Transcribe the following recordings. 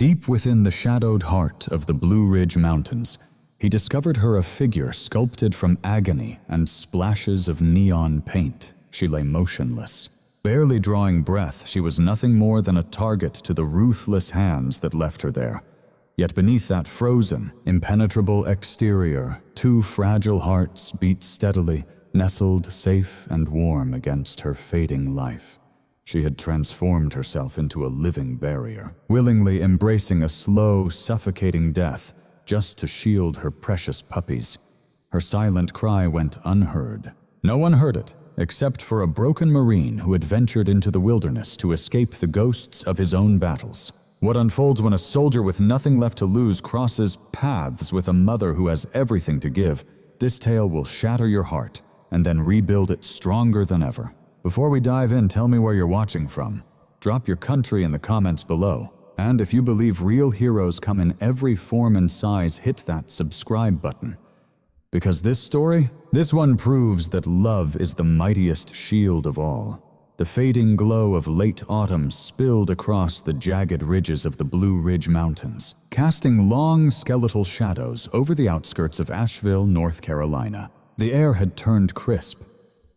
Deep within the shadowed heart of the Blue Ridge Mountains, he discovered her a figure sculpted from agony and splashes of neon paint. She lay motionless. Barely drawing breath, she was nothing more than a target to the ruthless hands that left her there. Yet beneath that frozen, impenetrable exterior, two fragile hearts beat steadily, nestled safe and warm against her fading life. She had transformed herself into a living barrier, willingly embracing a slow, suffocating death just to shield her precious puppies. Her silent cry went unheard. No one heard it, except for a broken Marine who had ventured into the wilderness to escape the ghosts of his own battles. What unfolds when a soldier with nothing left to lose crosses paths with a mother who has everything to give? This tale will shatter your heart and then rebuild it stronger than ever. Before we dive in, tell me where you're watching from. Drop your country in the comments below. And if you believe real heroes come in every form and size, hit that subscribe button. Because this one proves that love is the mightiest shield of all. The fading glow of late autumn spilled across the jagged ridges of the Blue Ridge Mountains, casting long skeletal shadows over the outskirts of Asheville, North Carolina. The air had turned crisp,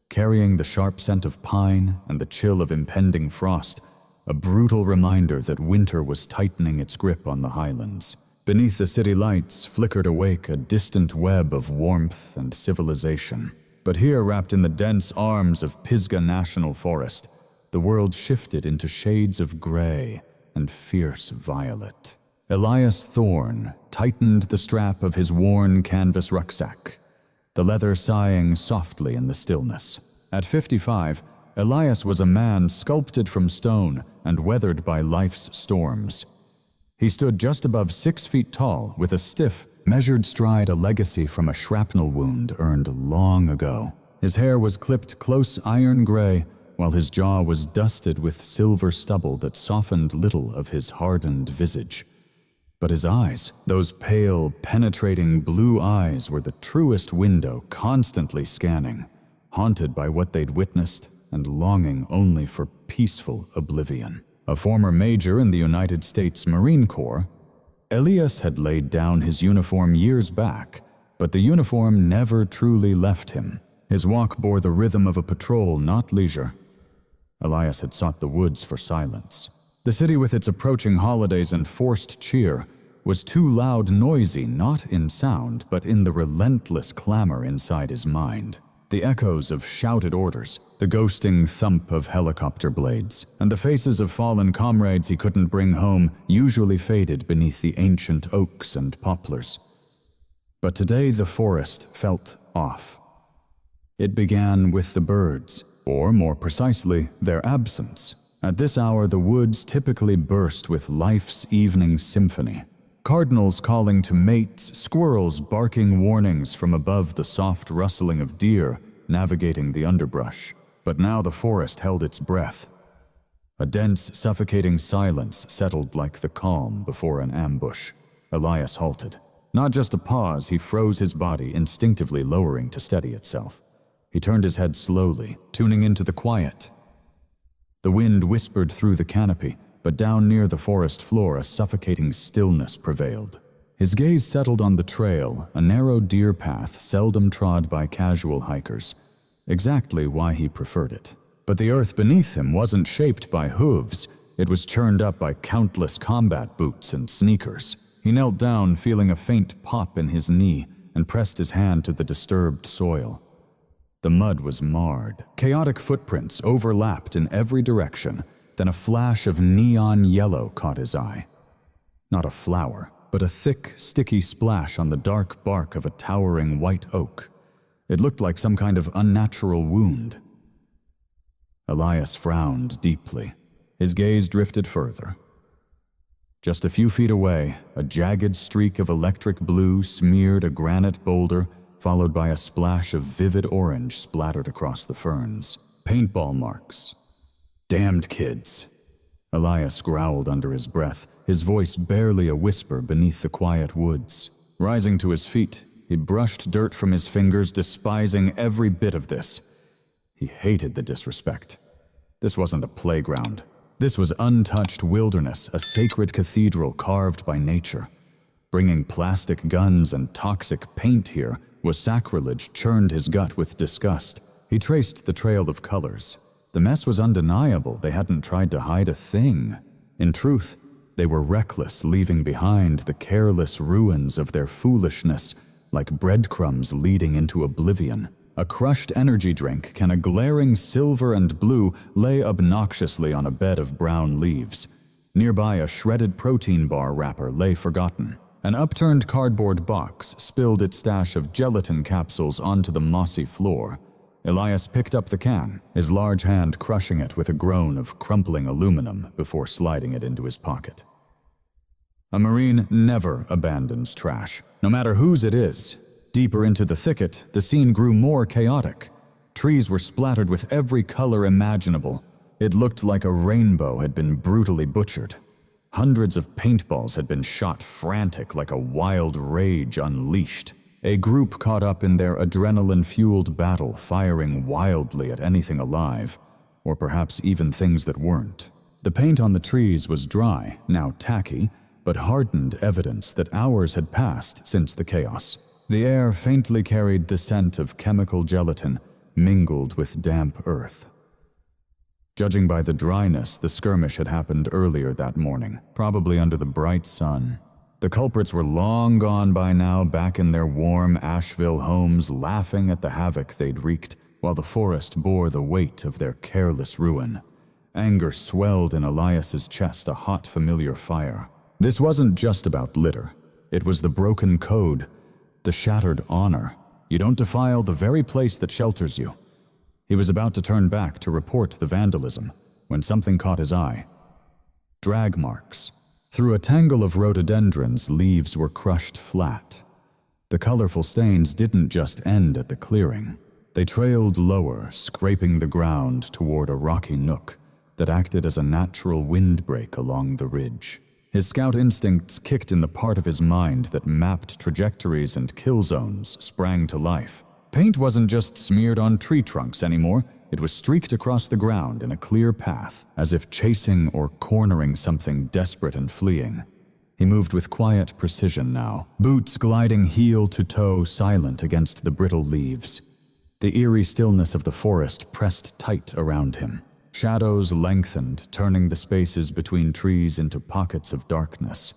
carrying the sharp scent of pine and the chill of impending frost, a brutal reminder that winter was tightening its grip on the highlands. Beneath the city lights flickered awake a distant web of warmth and civilization. But here, wrapped in the dense arms of Pisgah National Forest, the world shifted into shades of gray and fierce violet. Elias Thorne tightened the strap of his worn canvas rucksack, the leather sighing softly in the stillness. At 55, Elias was a man sculpted from stone and weathered by life's storms. He stood just above 6 feet tall with a stiff, measured stride, a legacy from a shrapnel wound earned long ago. His hair was clipped close iron gray, while his jaw was dusted with silver stubble that softened little of his hardened visage. But his eyes, those pale, penetrating blue eyes, were the truest window, constantly scanning, haunted by what they'd witnessed and longing only for peaceful oblivion. A former major in the United States Marine Corps, Elias had laid down his uniform years back, but the uniform never truly left him. His walk bore the rhythm of a patrol, not leisure. Elias had sought the woods for silence. The city, with its approaching holidays and forced cheer, was too loud, noisy, not in sound, but in the relentless clamor inside his mind. The echoes of shouted orders, the ghosting thump of helicopter blades, and the faces of fallen comrades he couldn't bring home usually faded beneath the ancient oaks and poplars. But today the forest felt off. It began with the birds, or more precisely, their absence. At this hour, the woods typically burst with life's evening symphony. Cardinals calling to mates, squirrels barking warnings from above the soft rustling of deer navigating the underbrush. But now the forest held its breath. A dense, suffocating silence settled like the calm before an ambush. Elias halted. Not just a pause, he froze his body, instinctively lowering to steady itself. He turned his head slowly, tuning into the quiet. The wind whispered through the canopy, but down near the forest floor a suffocating stillness prevailed. His gaze settled on the trail, a narrow deer path seldom trod by casual hikers, exactly why he preferred it. But the earth beneath him wasn't shaped by hooves, it was churned up by countless combat boots and sneakers. He knelt down, feeling a faint pop in his knee, and pressed his hand to the disturbed soil. The mud was marred. Chaotic footprints overlapped in every direction. Then a flash of neon yellow caught his eye. Not a flower, but a thick, sticky splash on the dark bark of a towering white oak. It looked like some kind of unnatural wound. Elias frowned deeply. His gaze drifted further. Just a few feet away, a jagged streak of electric blue smeared a granite boulder, followed by a splash of vivid orange splattered across the ferns. Paintball marks. Damned kids. Elias growled under his breath, his voice barely a whisper beneath the quiet woods. Rising to his feet, he brushed dirt from his fingers, despising every bit of this. He hated the disrespect. This wasn't a playground. This was untouched wilderness, a sacred cathedral carved by nature. Bringing plastic guns and toxic paint here was sacrilege. Churned his gut with disgust. He traced the trail of colors. The mess was undeniable. They hadn't tried to hide a thing. In truth, they were reckless, leaving behind the careless ruins of their foolishness, like breadcrumbs leading into oblivion. A crushed energy drink can a glaring silver and blue lay obnoxiously on a bed of brown leaves. Nearby, a shredded protein bar wrapper lay forgotten. An upturned cardboard box spilled its stash of gelatin capsules onto the mossy floor. Elias picked up the can, his large hand crushing it with a groan of crumpling aluminum before sliding it into his pocket. A Marine never abandons trash, no matter whose it is. Deeper into the thicket, the scene grew more chaotic. Trees were splattered with every color imaginable. It looked like a rainbow had been brutally butchered. Hundreds of paintballs had been shot frantic like a wild rage unleashed. A group caught up in their adrenaline-fueled battle, firing wildly at anything alive, or perhaps even things that weren't. The paint on the trees was dry, now tacky, but hardened evidence that hours had passed since the chaos. The air faintly carried the scent of chemical gelatin mingled with damp earth. Judging by the dryness, the skirmish had happened earlier that morning, probably under the bright sun. The culprits were long gone by now, back in their warm Asheville homes, laughing at the havoc they'd wreaked, while the forest bore the weight of their careless ruin. Anger swelled in Elias's chest, a hot, familiar fire. This wasn't just about litter. It was the broken code, the shattered honor. You don't defile the very place that shelters you. He was about to turn back to report the vandalism when something caught his eye. Drag marks. Through a tangle of rhododendrons, leaves were crushed flat. The colorful stains didn't just end at the clearing. They trailed lower, scraping the ground toward a rocky nook that acted as a natural windbreak along the ridge. His scout instincts kicked in the part of his mind that mapped trajectories and kill zones sprang to life. Paint wasn't just smeared on tree trunks anymore. It was streaked across the ground in a clear path, as if chasing or cornering something desperate and fleeing. He moved with quiet precision now, boots gliding heel to toe, silent against the brittle leaves. The eerie stillness of the forest pressed tight around him. Shadows lengthened, turning the spaces between trees into pockets of darkness.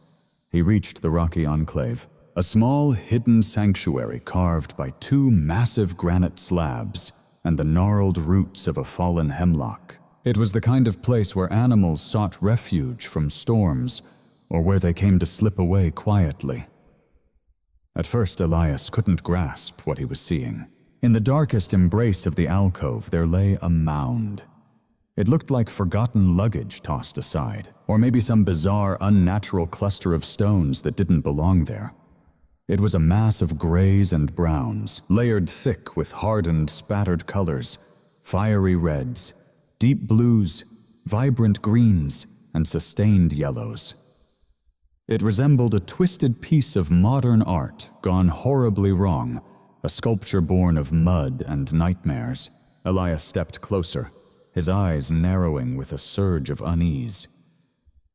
He reached the rocky enclave, a small hidden sanctuary carved by two massive granite slabs and the gnarled roots of a fallen hemlock. It was the kind of place where animals sought refuge from storms, or where they came to slip away quietly. At first, Elias couldn't grasp what he was seeing. In the darkest embrace of the alcove, there lay a mound. It looked like forgotten luggage tossed aside, or maybe some bizarre, unnatural cluster of stones that didn't belong there. It was a mass of grays and browns, layered thick with hardened, spattered colors, fiery reds, deep blues, vibrant greens, and sustained yellows. It resembled a twisted piece of modern art gone horribly wrong, a sculpture born of mud and nightmares. Elias stepped closer, his eyes narrowing with a surge of unease.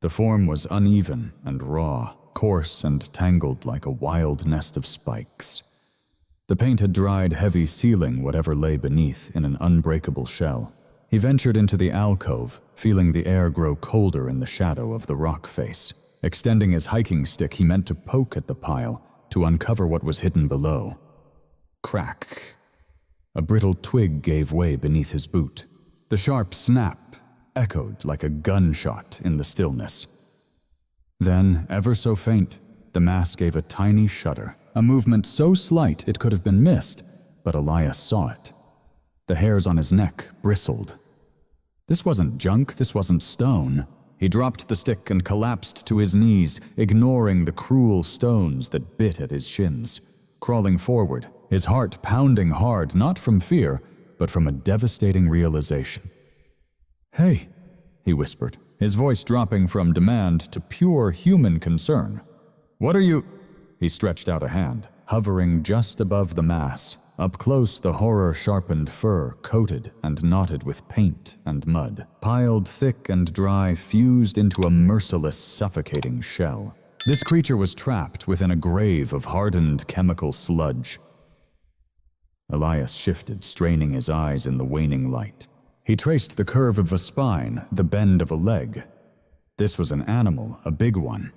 The form was uneven and raw, coarse and tangled like a wild nest of spikes. The paint had dried, heavy, sealing whatever lay beneath in an unbreakable shell. He ventured into the alcove, feeling the air grow colder in the shadow of the rock face. Extending his hiking stick, he meant to poke at the pile to uncover what was hidden below. Crack. A brittle twig gave way beneath his boot. The sharp snap echoed like a gunshot in the stillness. Then, ever so faint, the mass gave a tiny shudder, a movement so slight it could have been missed, but Elias saw it. The hairs on his neck bristled. This wasn't junk, this wasn't stone. He dropped the stick and collapsed to his knees, ignoring the cruel stones that bit at his shins. Crawling forward, his heart pounding hard, not from fear, but from a devastating realization. "Hey," he whispered, his voice dropping from demand to pure human concern. "What are you—" He stretched out a hand, hovering just above the mass. Up close, the horror-sharpened fur coated and knotted with paint and mud, piled thick and dry, fused into a merciless, suffocating shell. This creature was trapped within a grave of hardened chemical sludge. Elias shifted, straining his eyes in the waning light. He traced the curve of a spine, the bend of a leg. This was an animal, a big one.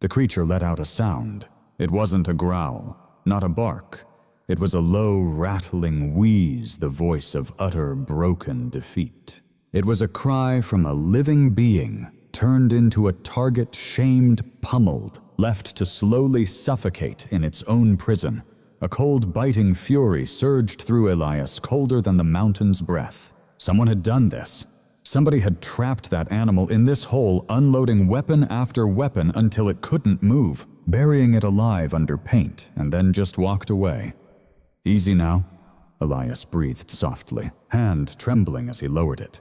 The creature let out a sound. It wasn't a growl, not a bark. It was a low, rattling wheeze, the voice of utter, broken defeat. It was a cry from a living being, turned into a target, shamed, pummeled, left to slowly suffocate in its own prison. A cold, biting fury surged through Elias, colder than the mountain's breath. Someone had done this. Somebody had trapped that animal in this hole, unloading weapon after weapon until it couldn't move, burying it alive under paint, and then just walked away. "Easy now," Elias breathed softly, hand trembling as he lowered it.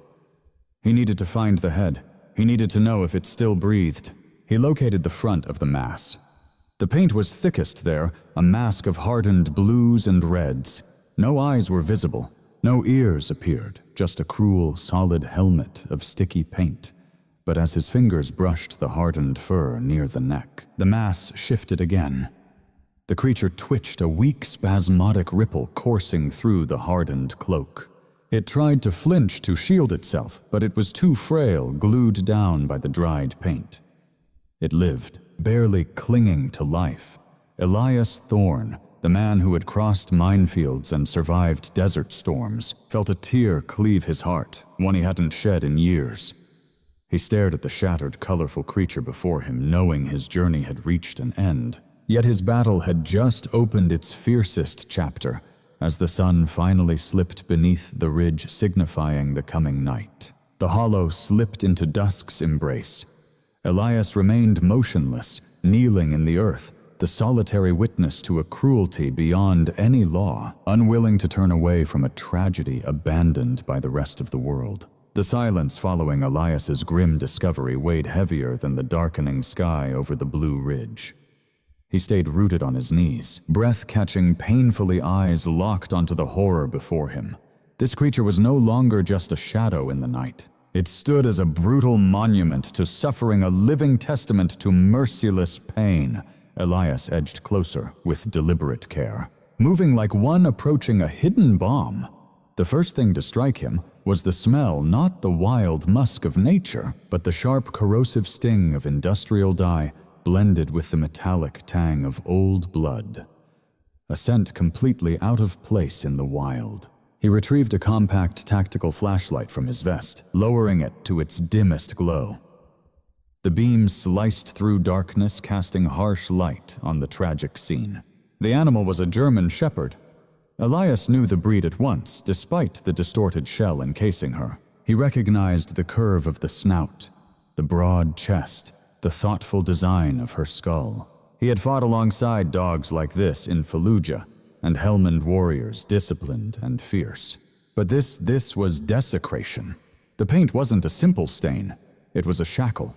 He needed to find the head. He needed to know if it still breathed. He located the front of the mass. The paint was thickest there, a mask of hardened blues and reds. No eyes were visible. No ears appeared, just a cruel, solid helmet of sticky paint. But as his fingers brushed the hardened fur near the neck, the mass shifted again. The creature twitched, a weak, spasmodic ripple coursing through the hardened cloak. It tried to flinch to shield itself, but it was too frail, glued down by the dried paint. It lived, barely clinging to life. Elias Thorne, the man who had crossed minefields and survived desert storms, felt a tear cleave his heart, one he hadn't shed in years. He stared at the shattered, colorful creature before him, knowing his journey had reached an end. Yet his battle had just opened its fiercest chapter, as the sun finally slipped beneath the ridge, signifying the coming night. The hollow slipped into dusk's embrace. Elias remained motionless, kneeling in the earth, the solitary witness to a cruelty beyond any law, unwilling to turn away from a tragedy abandoned by the rest of the world. The silence following Elias's grim discovery weighed heavier than the darkening sky over the blue ridge. He stayed rooted on his knees, breath-catching, painfully eyes locked onto the horror before him. This creature was no longer just a shadow in the night. It stood as a brutal monument to suffering, a living testament to merciless pain. Elias edged closer with deliberate care, moving like one approaching a hidden bomb. The first thing to strike him was the smell, not the wild musk of nature, but the sharp, corrosive sting of industrial dye blended with the metallic tang of old blood. A scent completely out of place in the wild. He retrieved a compact tactical flashlight from his vest, lowering it to its dimmest glow. The beam sliced through darkness, casting harsh light on the tragic scene. The animal was a German shepherd. Elias knew the breed at once, despite the distorted shell encasing her. He recognized the curve of the snout, the broad chest, the thoughtful design of her skull. He had fought alongside dogs like this in Fallujah, and helmed warriors disciplined and fierce. But this was desecration. The paint wasn't a simple stain, it was a shackle.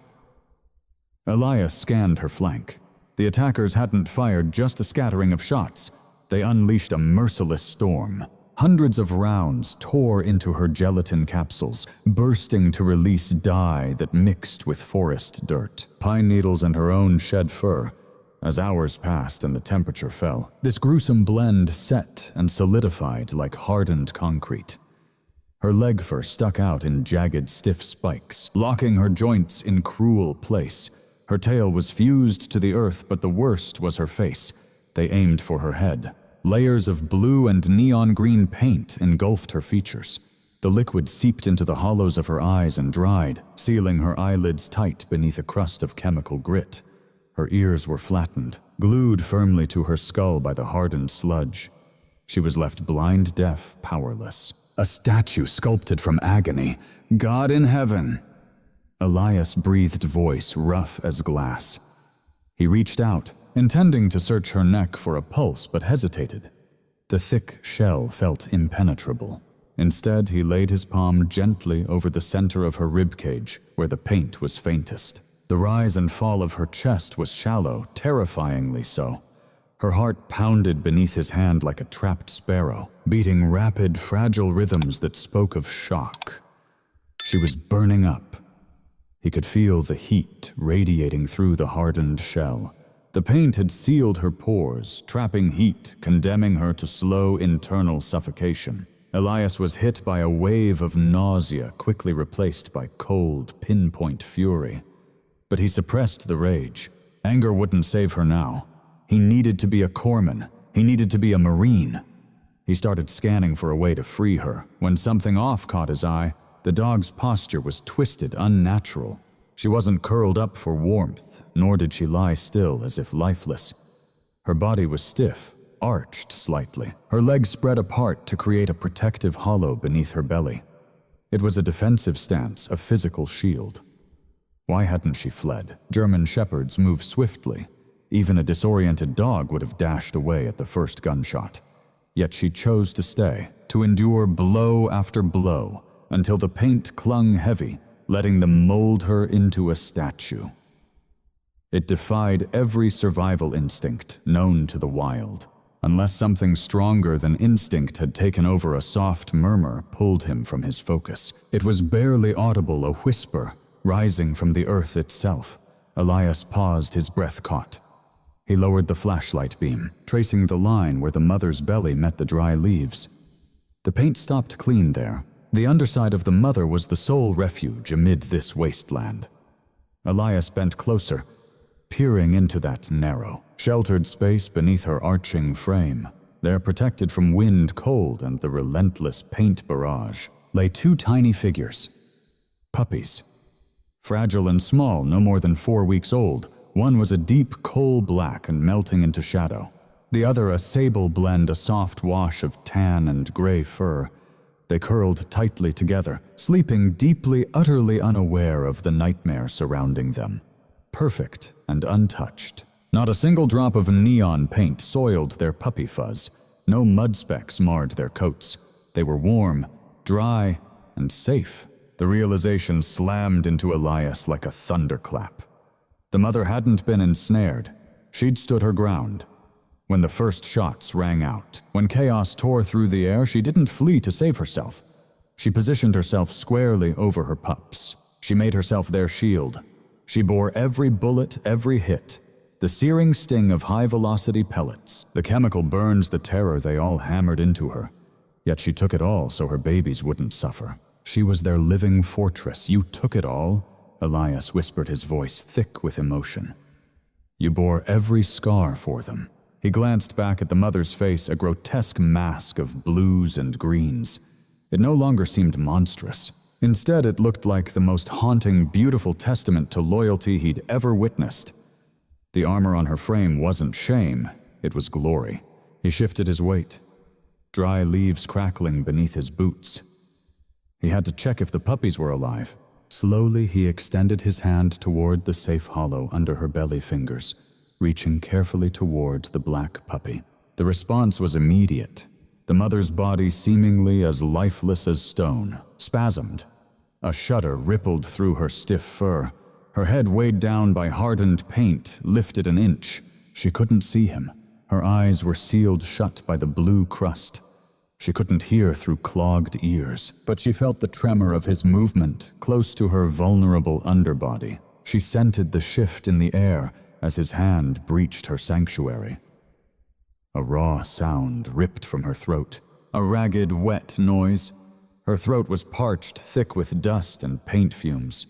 Elias scanned her flank. The attackers hadn't fired just a scattering of shots. They unleashed a merciless storm. Hundreds of rounds tore into her gelatin capsules, bursting to release dye that mixed with forest dirt, pine needles, and her own shed fur. As hours passed and the temperature fell, this gruesome blend set and solidified like hardened concrete. Her leg fur stuck out in jagged, stiff spikes, locking her joints in cruel place. Her tail was fused to the earth, but the worst was her face. They aimed for her head. Layers of blue and neon green paint engulfed her features. The liquid seeped into the hollows of her eyes and dried, sealing her eyelids tight beneath a crust of chemical grit. Her ears were flattened, glued firmly to her skull by the hardened sludge. She was left blind, deaf, powerless. A statue sculpted from agony. God in heaven! Elias' breathed voice, rough as glass. He reached out, intending to search her neck for a pulse, but hesitated. The thick shell felt impenetrable. Instead, he laid his palm gently over the center of her ribcage, where the paint was faintest. The rise and fall of her chest was shallow, terrifyingly so. Her heart pounded beneath his hand like a trapped sparrow, beating rapid, fragile rhythms that spoke of shock. She was burning up. He could feel the heat radiating through the hardened shell. The paint had sealed her pores, trapping heat, condemning her to slow internal suffocation. Elias was hit by a wave of nausea, quickly replaced by cold, pinpoint fury. But he suppressed the rage. Anger wouldn't save her now. He needed to be a corpsman. He needed to be a marine. He started scanning for a way to free her. When something off caught his eye, the dog's posture was twisted, unnatural. She wasn't curled up for warmth, nor did she lie still as if lifeless. Her body was stiff, arched slightly, her legs spread apart to create a protective hollow beneath her belly. It was a defensive stance, a physical shield. Why hadn't she fled? German shepherds move swiftly. Even a disoriented dog would have dashed away at the first gunshot. Yet she chose to stay, to endure blow after blow, until the paint clung heavy, letting them mold her into a statue. It defied every survival instinct known to the wild. Unless something stronger than instinct had taken over, a soft murmur pulled him from his focus. It was barely audible, a whisper, rising from the earth itself. Elias paused, his breath caught. He lowered the flashlight beam, tracing the line where the mother's belly met the dry leaves. The paint stopped clean there. The underside of the mother was the sole refuge amid this wasteland. Elias bent closer, peering into that narrow, sheltered space beneath her arching frame. There, protected from wind, cold, and the relentless paint barrage, lay two tiny figures. Puppies. Fragile and small, no more than 4 weeks old. One was a deep coal black and melting into shadow. The other a sable blend, a soft wash of tan and gray fur. They curled tightly together, sleeping deeply, utterly unaware of the nightmare surrounding them. Perfect and untouched. Not a single drop of neon paint soiled their puppy fuzz. No mud specks marred their coats. They were warm, dry, and safe. The realization slammed into Elias like a thunderclap. The mother hadn't been ensnared. She'd stood her ground. When the first shots rang out, when chaos tore through the air, she didn't flee to save herself. She positioned herself squarely over her pups. She made herself their shield. She bore every bullet, every hit. The searing sting of high-velocity pellets, the chemical burns, the terror they all hammered into her. Yet she took it all so her babies wouldn't suffer. She was their living fortress. You took it all, Elias whispered, his voice thick with emotion. You bore every scar for them. He glanced back at the mother's face, a grotesque mask of blues and greens. It no longer seemed monstrous. Instead, it looked like the most haunting, beautiful testament to loyalty he'd ever witnessed. The armor on her frame wasn't shame, it was glory. He shifted his weight, dry leaves crackling beneath his boots. He had to check if the puppies were alive. Slowly, he extended his hand toward the safe hollow under her belly fingers, reaching carefully toward the black puppy. The response was immediate. The mother's body, seemingly as lifeless as stone, spasmed. A shudder rippled through her stiff fur. Her head, weighed down by hardened paint, lifted an inch. She couldn't see him. Her eyes were sealed shut by the blue crust. She couldn't hear through clogged ears, but she felt the tremor of his movement close to her vulnerable underbody. She scented the shift in the air as his hand breached her sanctuary. A raw sound ripped from her throat, a ragged, wet noise. Her throat was parched, thick with dust and paint fumes.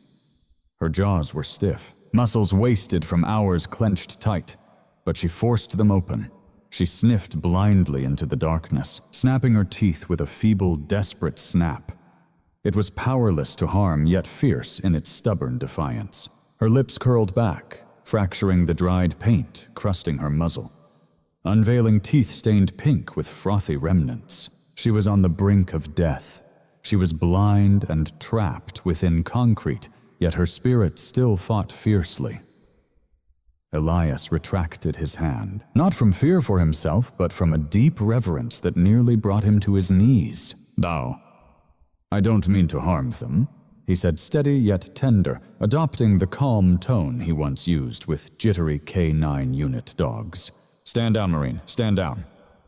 Her jaws were stiff, muscles wasted from hours clenched tight, but she forced them open. She sniffed blindly into the darkness, snapping her teeth with a feeble, desperate snap. It was powerless to harm, yet fierce in its stubborn defiance. Her lips curled back, fracturing the dried paint, crusting her muzzle. Unveiling teeth stained pink with frothy remnants. She was on the brink of death. She was blind and trapped within concrete, yet her spirit still fought fiercely. Elias retracted his hand, not from fear for himself, but from a deep reverence that nearly brought him to his knees. "Thou, I don't mean to harm them," he said, steady yet tender, adopting the calm tone he once used with jittery K9 unit dogs. Stand down, Marine, stand down.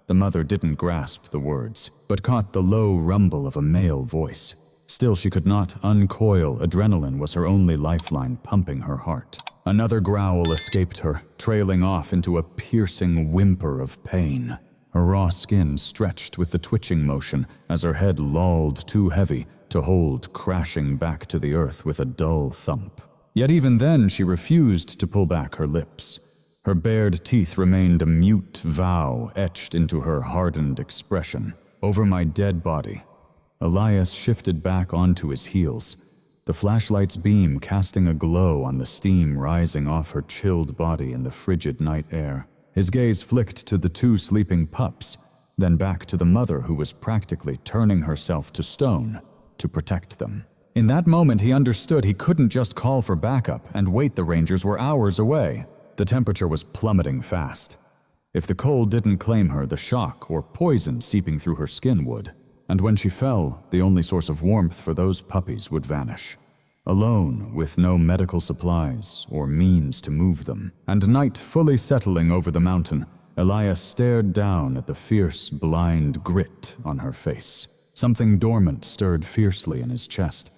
The mother didn't grasp the words, but caught the low rumble of a male voice. Still, she could not uncoil. Adrenaline was her only lifeline, pumping her heart. Another growl escaped her, trailing off into a piercing whimper of pain. Her raw skin stretched with the twitching motion as her head lolled too heavy to hold, crashing back to the earth with a dull thump. Yet even then she refused to pull back her lips. Her bared teeth remained a mute vow etched into her hardened expression. Over my dead body. Elias shifted back onto his heels, the flashlight's beam casting a glow on the steam rising off her chilled body in the frigid night air. His gaze flicked to the two sleeping pups, then back to the mother who was practically turning herself to stone to protect them. In that moment, he understood he couldn't just call for backup and wait. The Rangers were hours away. The temperature was plummeting fast. If the cold didn't claim her, the shock or poison seeping through her skin would. And when she fell, the only source of warmth for those puppies would vanish. Alone, with no medical supplies or means to move them, and night fully settling over the mountain, Elias stared down at the fierce, blind grit on her face. Something dormant stirred fiercely in his chest.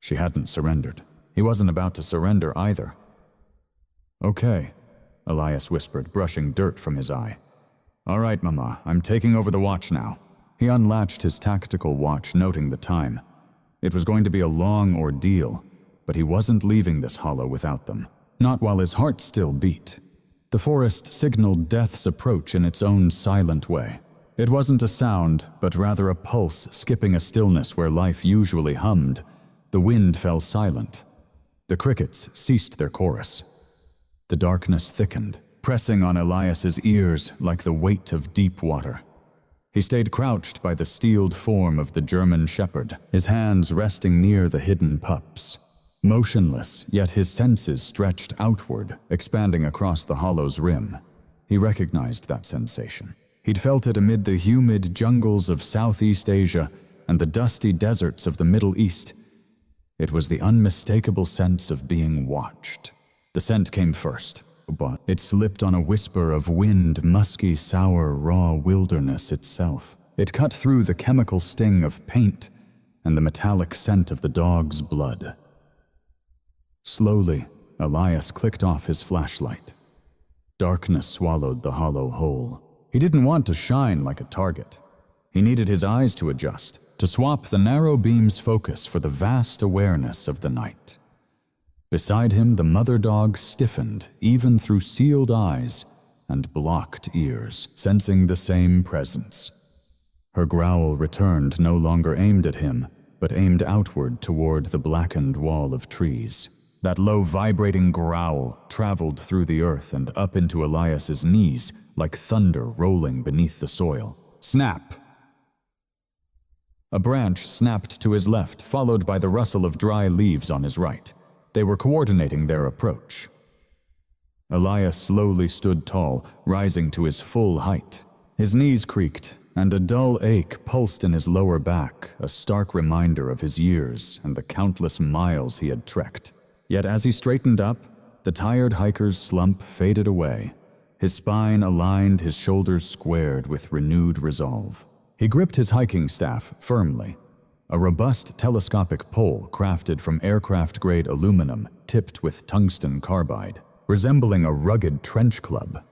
She hadn't surrendered. He wasn't about to surrender either. "Okay," Elias whispered, brushing dirt from his eye. "All right, Mama, I'm taking over the watch now." He unlatched his tactical watch, noting the time. It was going to be a long ordeal, but he wasn't leaving this hollow without them. Not while his heart still beat. The forest signaled death's approach in its own silent way. It wasn't a sound, but rather a pulse skipping a stillness where life usually hummed. The wind fell silent. The crickets ceased their chorus. The darkness thickened, pressing on Elias's ears like the weight of deep water. He stayed crouched by the steeled form of the German shepherd, his hands resting near the hidden pups. Motionless, yet his senses stretched outward, expanding across the hollow's rim. He recognized that sensation. He'd felt it amid the humid jungles of Southeast Asia and the dusty deserts of the Middle East. It was the unmistakable sense of being watched. The scent came first, but it slipped on a whisper of wind, musky, sour, raw wilderness itself. It cut through the chemical sting of paint and the metallic scent of the dog's blood. Slowly, Elias clicked off his flashlight. Darkness swallowed the hollow hole. He didn't want to shine like a target. He needed his eyes to adjust, to swap the narrow beam's focus for the vast awareness of the night. Beside him, the mother dog stiffened, even through sealed eyes and blocked ears, sensing the same presence. Her growl returned, no longer aimed at him, but aimed outward toward the blackened wall of trees. That low, vibrating growl traveled through the earth and up into Elias's knees like thunder rolling beneath the soil. Snap! A branch snapped to his left, followed by the rustle of dry leaves on his right. They were coordinating their approach. Elias slowly stood tall, rising to his full height. His knees creaked, and a dull ache pulsed in his lower back, a stark reminder of his years and the countless miles he had trekked. Yet as he straightened up, the tired hiker's slump faded away. His spine aligned, his shoulders squared with renewed resolve. He gripped his hiking staff firmly. A robust telescopic pole crafted from aircraft-grade aluminum tipped with tungsten carbide, resembling a rugged trench club.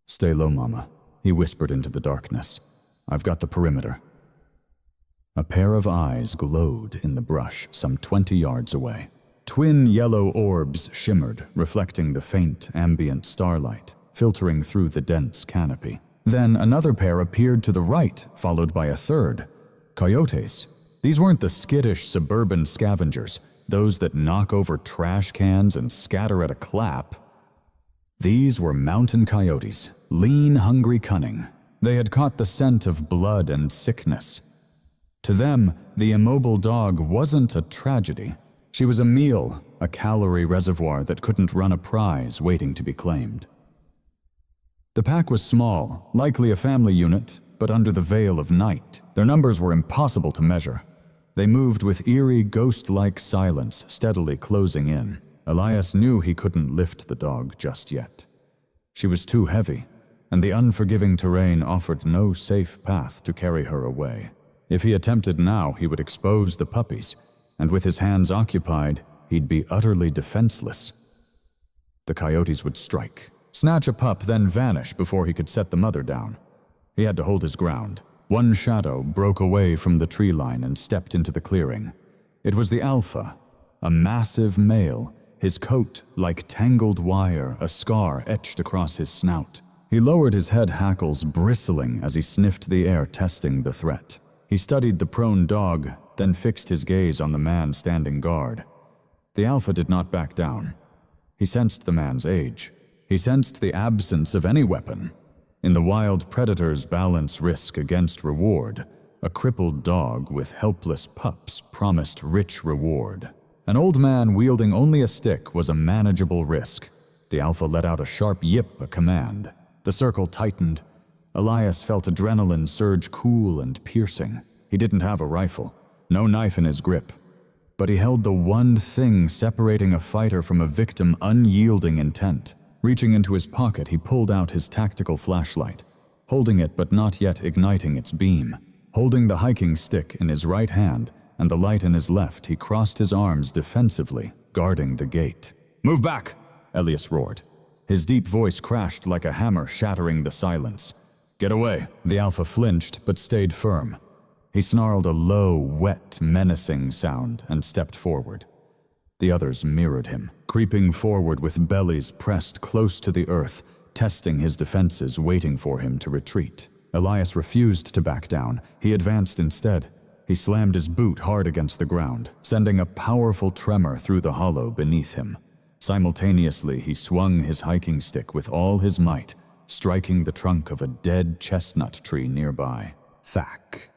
"Stay low, Mama," he whispered into the darkness. "I've got the perimeter." A pair of eyes glowed in the brush some 20 yards away. Twin yellow orbs shimmered, reflecting the faint ambient starlight, filtering through the dense canopy. Then another pair appeared to the right, followed by a third. Coyotes. These weren't the skittish suburban scavengers, those that knock over trash cans and scatter at a clap. These were mountain coyotes, lean, hungry, cunning. They had caught the scent of blood and sickness. To them, the immobile dog wasn't a tragedy. She was a meal, a calorie reservoir that couldn't run a prize waiting to be claimed. The pack was small, likely a family unit, but under the veil of night. Their numbers were impossible to measure. They moved with eerie, ghost-like silence, steadily closing in. Elias knew he couldn't lift the dog just yet. She was too heavy, and the unforgiving terrain offered no safe path to carry her away. If he attempted now, he would expose the puppies, and with his hands occupied, he'd be utterly defenseless. The coyotes would strike, snatch a pup, then vanish before he could set the mother down. He had to hold his ground. One shadow broke away from the tree line and stepped into the clearing. It was the alpha, a massive male, his coat like tangled wire, a scar etched across his snout. He lowered his head, hackles bristling as he sniffed the air, testing the threat. He studied the prone dog, then fixed his gaze on the man standing guard. The alpha did not back down. He sensed the man's age. He sensed the absence of any weapon. In the wild, predators balance risk against reward. A crippled dog with helpless pups promised rich reward. An old man wielding only a stick was a manageable risk. The alpha let out a sharp yip, a command. The circle tightened. Elias felt adrenaline surge, cool and piercing. He didn't have a rifle, no knife in his grip. But he held the one thing separating a fighter from a victim: unyielding intent. Reaching into his pocket, he pulled out his tactical flashlight, holding it but not yet igniting its beam. Holding the hiking stick in his right hand and the light in his left, he crossed his arms defensively, guarding the gate. "Move back!" Elias roared. His deep voice crashed like a hammer, shattering the silence. "Get away!" The alpha flinched but stayed firm. He snarled a low, wet, menacing sound and stepped forward. The others mirrored him, creeping forward with bellies pressed close to the earth, testing his defenses, waiting for him to retreat. Elias refused to back down. He advanced instead. He slammed his boot hard against the ground, sending a powerful tremor through the hollow beneath him. Simultaneously, he swung his hiking stick with all his might, striking the trunk of a dead chestnut tree nearby. Thack!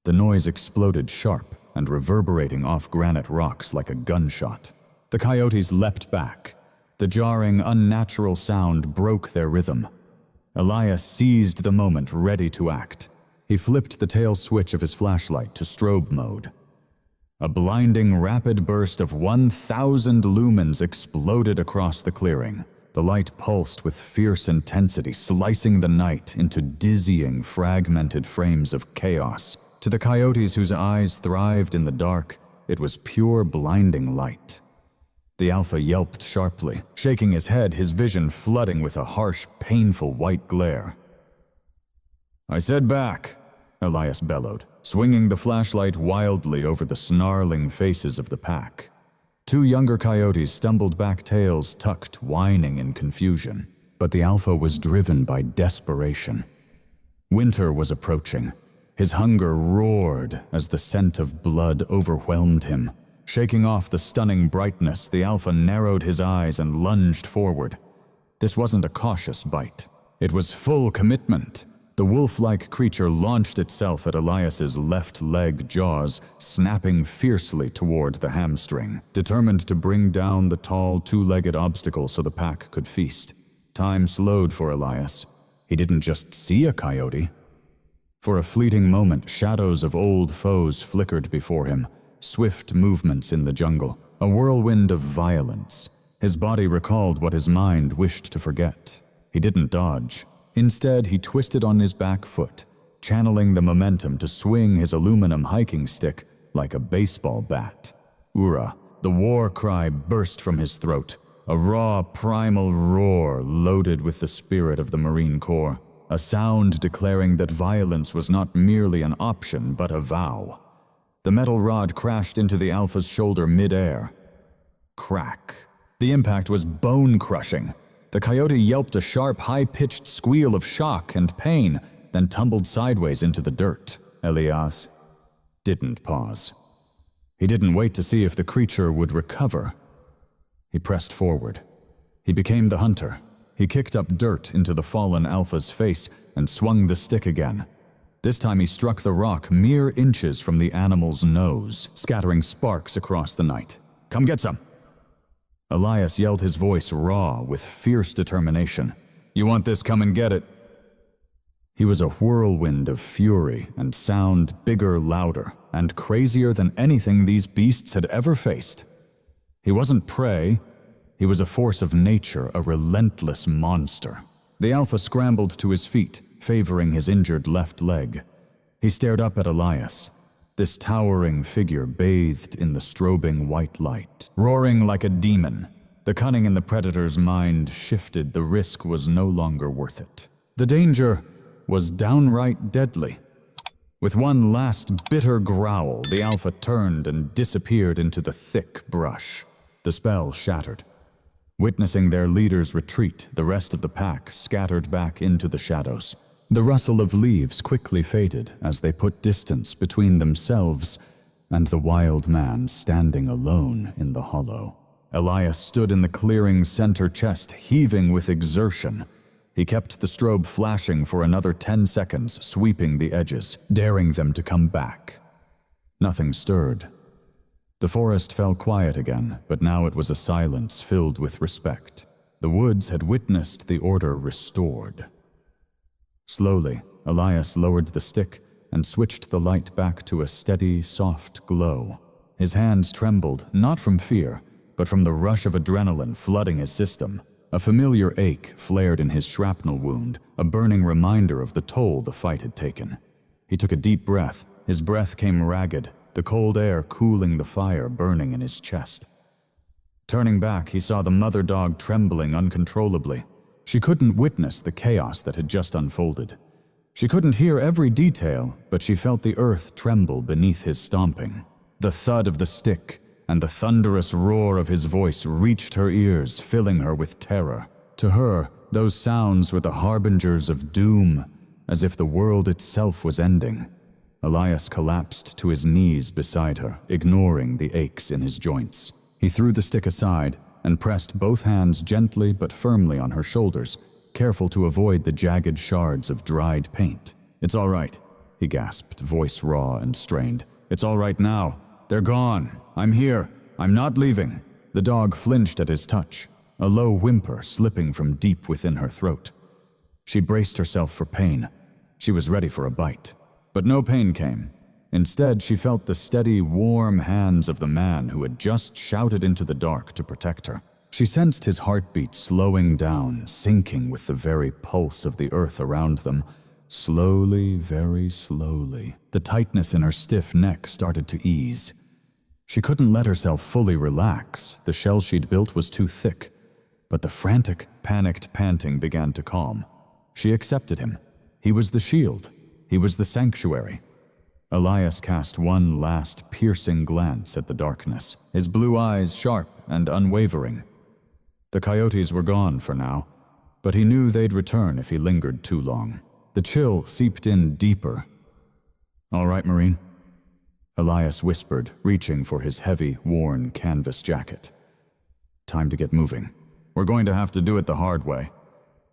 The noise exploded sharp and reverberating off granite rocks like a gunshot. The coyotes leapt back. The jarring, unnatural sound broke their rhythm. Elias seized the moment, ready to act. He flipped the tail switch of his flashlight to strobe mode. A blinding, rapid burst of 1,000 lumens exploded across the clearing. The light pulsed with fierce intensity, slicing the night into dizzying, fragmented frames of chaos. To the coyotes whose eyes thrived in the dark, it was pure, blinding light. The alpha yelped sharply, shaking his head, his vision flooding with a harsh, painful white glare. "I said back," Elias bellowed, swinging the flashlight wildly over the snarling faces of the pack. Two younger coyotes stumbled back, tails tucked, whining in confusion. But the alpha was driven by desperation. Winter was approaching. His hunger roared as the scent of blood overwhelmed him. Shaking off the stunning brightness, the alpha narrowed his eyes and lunged forward. This wasn't a cautious bite. It was full commitment. The wolf-like creature launched itself at Elias's left leg jaws, snapping fiercely toward the hamstring, determined to bring down the tall, two-legged obstacle so the pack could feast. Time slowed for Elias. He didn't just see a coyote. For a fleeting moment, shadows of old foes flickered before him, swift movements in the jungle, a whirlwind of violence. His body recalled what his mind wished to forget. He didn't dodge. Instead, he twisted on his back foot, channeling the momentum to swing his aluminum hiking stick like a baseball bat. Ura, the war cry burst from his throat, a raw, primal roar loaded with the spirit of the Marine Corps, a sound declaring that violence was not merely an option but a vow. The metal rod crashed into the alpha's shoulder mid-air. Crack. The impact was bone-crushing. The coyote yelped a sharp, high-pitched squeal of shock and pain, then tumbled sideways into the dirt. Elias didn't pause. He didn't wait to see if the creature would recover. He pressed forward. He became the hunter. He kicked up dirt into the fallen alpha's face and swung the stick again. This time he struck the rock mere inches from the animal's nose, scattering sparks across the night. "Come get some!" Elias yelled, his voice raw with fierce determination. "You want this, come and get it." He was a whirlwind of fury and sound, bigger, louder, and crazier than anything these beasts had ever faced. He wasn't prey. He was a force of nature, a relentless monster. The Alpha scrambled to his feet, favoring his injured left leg. He stared up at Elias, this towering figure bathed in the strobing white light. Roaring like a demon, the cunning in the predator's mind shifted. The risk was no longer worth it. The danger was downright deadly. With one last bitter growl, the Alpha turned and disappeared into the thick brush. The spell shattered. Witnessing their leader's retreat, the rest of the pack scattered back into the shadows. The rustle of leaves quickly faded as they put distance between themselves and the wild man standing alone in the hollow. Elias stood in the clearing's center, chest heaving with exertion. He kept the strobe flashing for another 10 seconds, sweeping the edges, daring them to come back. Nothing stirred. The forest fell quiet again, but now it was a silence filled with respect. The woods had witnessed the order restored. Slowly, Elias lowered the stick and switched the light back to a steady, soft glow. His hands trembled, not from fear, but from the rush of adrenaline flooding his system. A familiar ache flared in his shrapnel wound, a burning reminder of the toll the fight had taken. He took a deep breath. His breath came ragged, the cold air cooling the fire burning in his chest. Turning back, he saw the mother dog trembling uncontrollably. She couldn't witness the chaos that had just unfolded. She couldn't hear every detail, but she felt the earth tremble beneath his stomping. The thud of the stick and the thunderous roar of his voice reached her ears, filling her with terror. To her, those sounds were the harbingers of doom, as if the world itself was ending. Elias collapsed to his knees beside her, ignoring the aches in his joints. He threw the stick aside and pressed both hands gently but firmly on her shoulders, careful to avoid the jagged shards of dried paint. "It's all right," he gasped, voice raw and strained. "It's all right now. They're gone. I'm here. I'm not leaving." The dog flinched at his touch, a low whimper slipping from deep within her throat. She braced herself for pain. She was ready for a bite. But no pain came. Instead, she felt the steady, warm hands of the man who had just shouted into the dark to protect her. She sensed his heartbeat slowing down, sinking with the very pulse of the earth around them. Slowly, very slowly. The tightness in her stiff neck started to ease. She couldn't let herself fully relax. The shell she'd built was too thick. But the frantic, panicked panting began to calm. She accepted him. He was the shield. He was the sanctuary. Elias cast one last piercing glance at the darkness, his blue eyes sharp and unwavering. The coyotes were gone for now, but he knew they'd return if he lingered too long. The chill seeped in deeper. "All right, Marine?" Elias whispered, reaching for his heavy, worn canvas jacket. "Time to get moving. We're going to have to do it the hard way."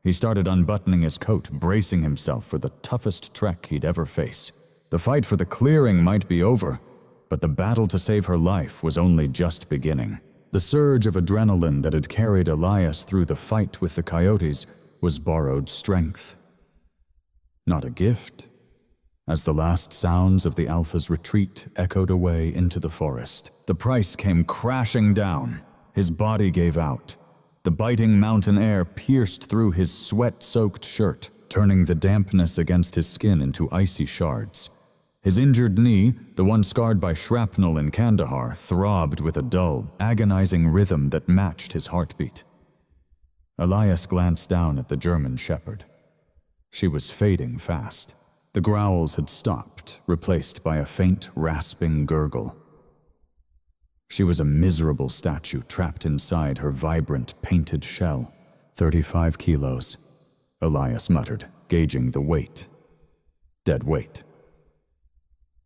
He started unbuttoning his coat, bracing himself for the toughest trek he'd ever face. The fight for the clearing might be over, but the battle to save her life was only just beginning. The surge of adrenaline that had carried Elias through the fight with the coyotes was borrowed strength. Not a gift. As the last sounds of the Alpha's retreat echoed away into the forest, the price came crashing down. His body gave out. The biting mountain air pierced through his sweat-soaked shirt, turning the dampness against his skin into icy shards. His injured knee, the one scarred by shrapnel in Kandahar, throbbed with a dull, agonizing rhythm that matched his heartbeat. Elias glanced down at the German shepherd. She was fading fast. The growls had stopped, replaced by a faint, rasping gurgle. She was a miserable statue trapped inside her vibrant, painted shell. 35 kilos, Elias muttered, gauging the weight. Dead weight.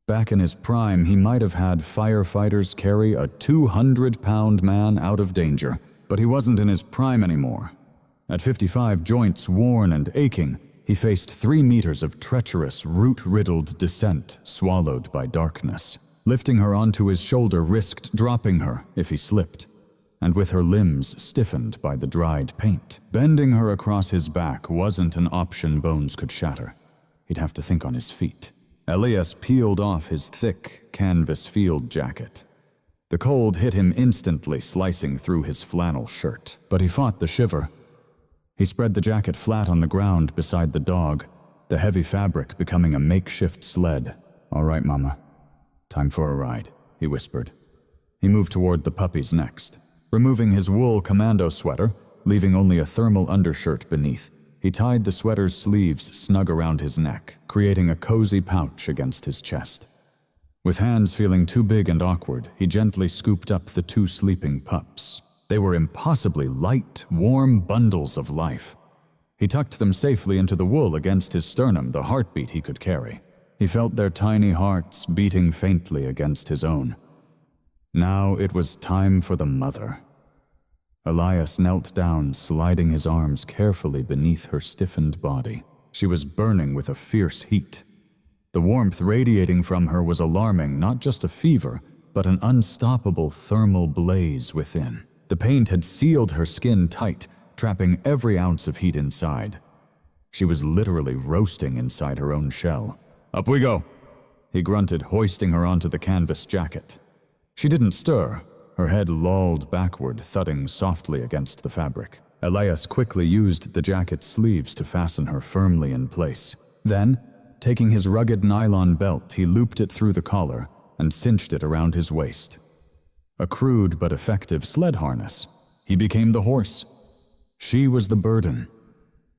Back in his prime, he might have had firefighters carry a 200-pound man out of danger, but he wasn't in his prime anymore. At 55, joints worn and aching, he faced 3 meters of treacherous, root-riddled descent swallowed by darkness. Lifting her onto his shoulder risked dropping her if he slipped, and with her limbs stiffened by the dried paint. Bending her across his back wasn't an option bones could shatter. He'd have to think on his feet. Elias peeled off his thick canvas field jacket. The cold hit him instantly, slicing through his flannel shirt, but he fought the shiver. He spread the jacket flat on the ground beside the dog, the heavy fabric becoming a makeshift sled. "All right, Mama. Time for a ride," he whispered. He moved toward the puppies next. Removing his wool commando sweater, leaving only a thermal undershirt beneath, he tied the sweater's sleeves snug around his neck, creating a cozy pouch against his chest. With hands feeling too big and awkward, he gently scooped up the 2 sleeping pups. They were impossibly light, warm bundles of life. He tucked them safely into the wool against his sternum, the heartbeat he could carry. He felt their tiny hearts beating faintly against his own. Now it was time for the mother. Elias knelt down, sliding his arms carefully beneath her stiffened body. She was burning with a fierce heat. The warmth radiating from her was alarming, not just a fever, but an unstoppable thermal blaze within. The paint had sealed her skin tight, trapping every ounce of heat inside. She was literally roasting inside her own shell. "Up we go," he grunted, hoisting her onto the canvas jacket. She didn't stir, her head lolled backward, thudding softly against the fabric. Elias quickly used the jacket's sleeves to fasten her firmly in place. Then, taking his rugged nylon belt, he looped it through the collar and cinched it around his waist. A crude but effective sled harness. He became the horse. She was the burden.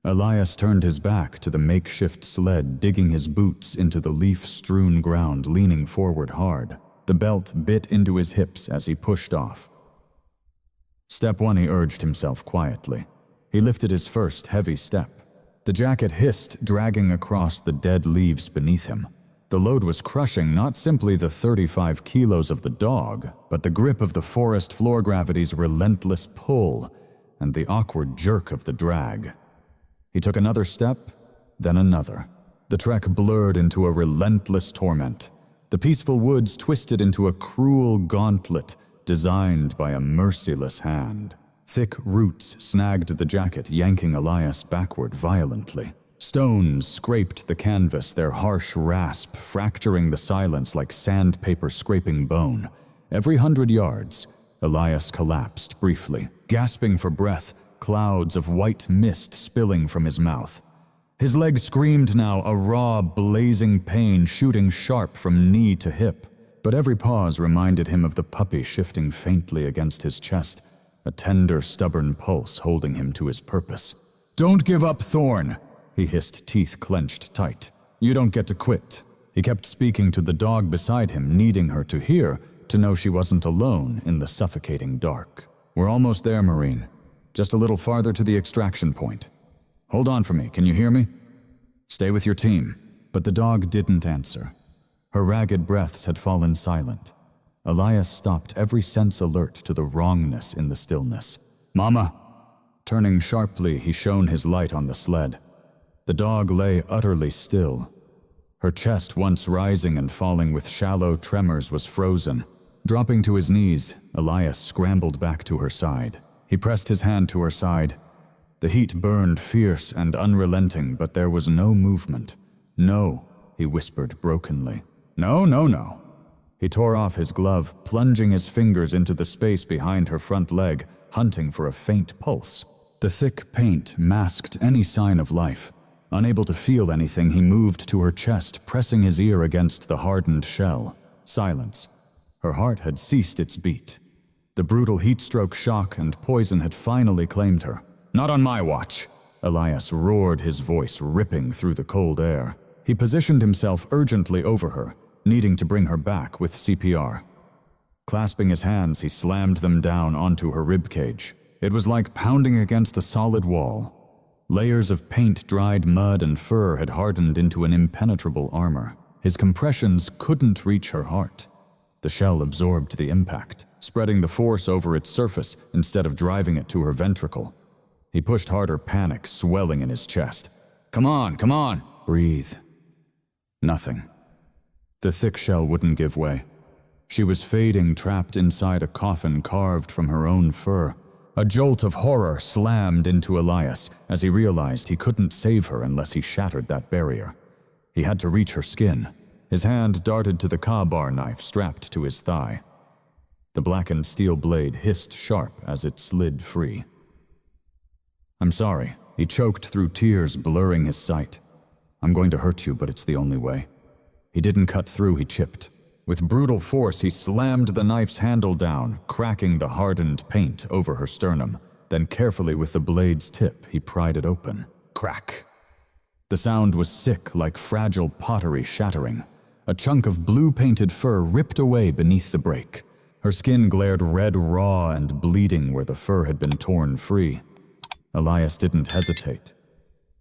Elias turned his back to the makeshift sled, digging his boots into the leaf-strewn ground, leaning forward hard. The belt bit into his hips as he pushed off. Step 1, he urged himself quietly. He lifted his first heavy step. The jacket hissed, dragging across the dead leaves beneath him. The load was crushing not simply the 35 kilos of the dog, but the grip of the forest floor gravity's relentless pull and the awkward jerk of the drag. He took another step, then another. The trek blurred into a relentless torment. The peaceful woods twisted into a cruel gauntlet designed by a merciless hand. Thick roots snagged the jacket, yanking Elias backward violently. Stones scraped the canvas, their harsh rasp fracturing the silence like sandpaper scraping bone. Every 100 yards, Elias collapsed briefly, gasping for breath, clouds of white mist spilling from his mouth. His leg screamed now, a raw, blazing pain shooting sharp from knee to hip. But every pause reminded him of the puppy shifting faintly against his chest, a tender, stubborn pulse holding him to his purpose. "Don't give up, Thorn," he hissed, teeth clenched tight. "You don't get to quit." He kept speaking to the dog beside him, needing her to hear, to know she wasn't alone in the suffocating dark. "We're almost there, Marine. Just a little farther to the extraction point. Hold on for me, can you hear me? Stay with your team." But the dog didn't answer. Her ragged breaths had fallen silent. Elias stopped, every sense alert to the wrongness in the stillness. "Mama!" Turning sharply, he shone his light on the sled. The dog lay utterly still. Her chest, once rising and falling with shallow tremors, was frozen. Dropping to his knees, Elias scrambled back to her side. He pressed his hand to her side. The heat burned fierce and unrelenting, but there was no movement. "No," he whispered brokenly. "No, no, no." He tore off his glove, plunging his fingers into the space behind her front leg, hunting for a faint pulse. The thick paint masked any sign of life. Unable to feel anything, he moved to her chest, pressing his ear against the hardened shell. Silence. Her heart had ceased its beat. The brutal heatstroke shock and poison had finally claimed her. "Not on my watch!" Elias roared, his voice ripping through the cold air. He positioned himself urgently over her, needing to bring her back with CPR. Clasping his hands, he slammed them down onto her ribcage. It was like pounding against a solid wall. Layers of paint-dried mud and fur had hardened into an impenetrable armor. His compressions couldn't reach her heart. The shell absorbed the impact, spreading the force over its surface instead of driving it to her ventricle. He pushed harder, panic swelling in his chest. Come on, breathe." Nothing. The thick shell wouldn't give way. She was fading, trapped inside a coffin carved from her own fur. A jolt of horror slammed into Elias as he realized he couldn't save her unless he shattered that barrier. He had to reach her skin. His hand darted to the Ka-bar knife strapped to his thigh. The blackened steel blade hissed sharp as it slid free. "I'm sorry," he choked through tears, blurring his sight. "I'm going to hurt you, but it's the only way." He didn't cut through, he chipped. With brutal force, he slammed the knife's handle down, cracking the hardened paint over her sternum. Then carefully with the blade's tip, he pried it open. Crack. The sound was sick, like fragile pottery shattering. A chunk of blue-painted fur ripped away beneath the break. Her skin glared red raw and bleeding where the fur had been torn free. Elias didn't hesitate.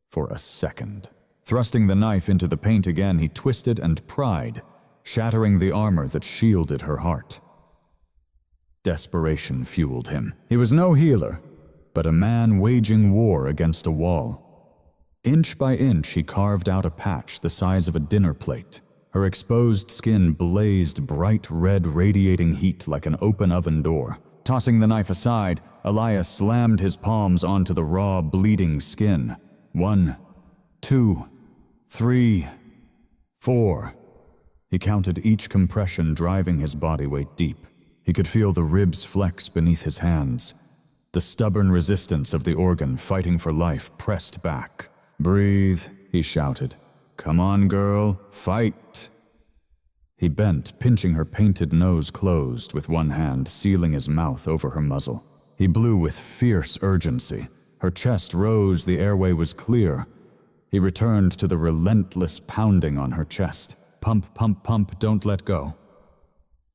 For a second. Thrusting the knife into the paint again, he twisted and pried, shattering the armor that shielded her heart. Desperation fueled him. He was no healer, but a man waging war against a wall. Inch by inch, he carved out a patch the size of a dinner plate. Her exposed skin blazed bright red, radiating heat like an open oven door. Tossing the knife aside, Elias slammed his palms onto the raw, bleeding skin. 1, 2, 3, 4. He counted each compression, driving his body weight deep. He could feel the ribs flex beneath his hands. The stubborn resistance of the organ fighting for life pressed back. "Breathe," he shouted. "Come on, girl, fight." He bent, pinching her painted nose closed with one hand, sealing his mouth over her muzzle. He blew with fierce urgency. Her chest rose, the airway was clear. He returned to the relentless pounding on her chest. "Pump, pump, pump, don't let go.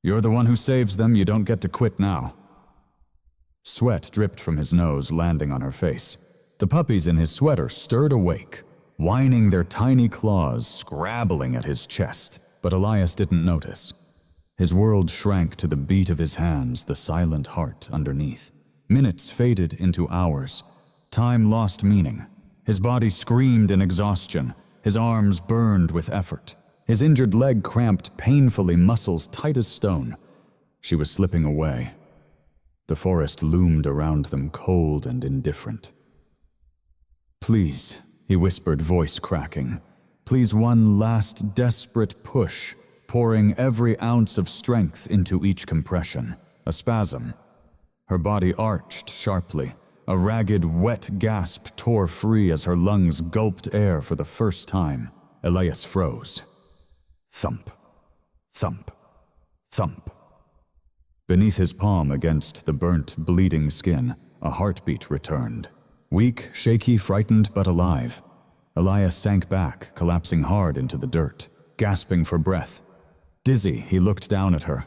You're the one who saves them, you don't get to quit now." Sweat dripped from his nose, landing on her face. The puppies in his sweater stirred awake, whining their tiny claws, scrabbling at his chest. But Elias didn't notice. His world shrank to the beat of his hands, the silent heart underneath. Minutes faded into hours. Time lost meaning. His body screamed in exhaustion. His arms burned with effort. His injured leg cramped painfully, muscles tight as stone. She was slipping away. The forest loomed around them, cold and indifferent. "Please," he whispered, voice cracking. "Please, one last desperate push, pouring every ounce of strength into each compression." A spasm. Her body arched sharply. A ragged, wet gasp tore free as her lungs gulped air for the first time. Elias froze. Thump, thump, thump. Beneath his palm against the burnt, bleeding skin, a heartbeat returned. Weak, shaky, frightened, but alive. Elias sank back, collapsing hard into the dirt, gasping for breath. Dizzy, he looked down at her.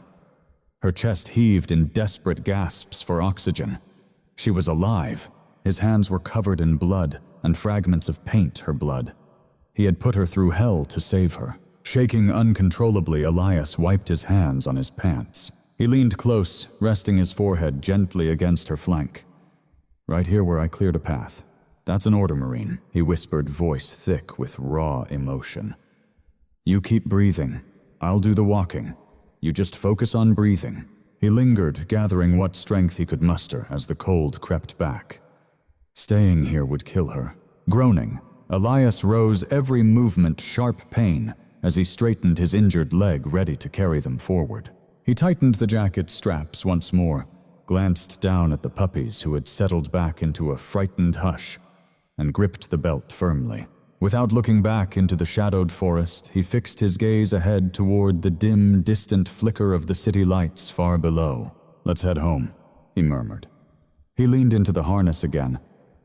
Her chest heaved in desperate gasps for oxygen. She was alive. His hands were covered in blood, and fragments of paint her blood. He had put her through hell to save her. Shaking uncontrollably, Elias wiped his hands on his pants. He leaned close, resting his forehead gently against her flank. "Right here where I cleared a path. That's an order, Marine," he whispered, voice thick with raw emotion. "You keep breathing. I'll do the walking. You just focus on breathing." He lingered, gathering what strength he could muster as the cold crept back. Staying here would kill her. Groaning, Elias rose, every movement sharp pain, as he straightened his injured leg, ready to carry them forward. He tightened the jacket straps once more, glanced down at the puppies who had settled back into a frightened hush, and gripped the belt firmly. Without looking back into the shadowed forest, he fixed his gaze ahead toward the dim, distant flicker of the city lights far below. "Let's head home," he murmured. He leaned into the harness again,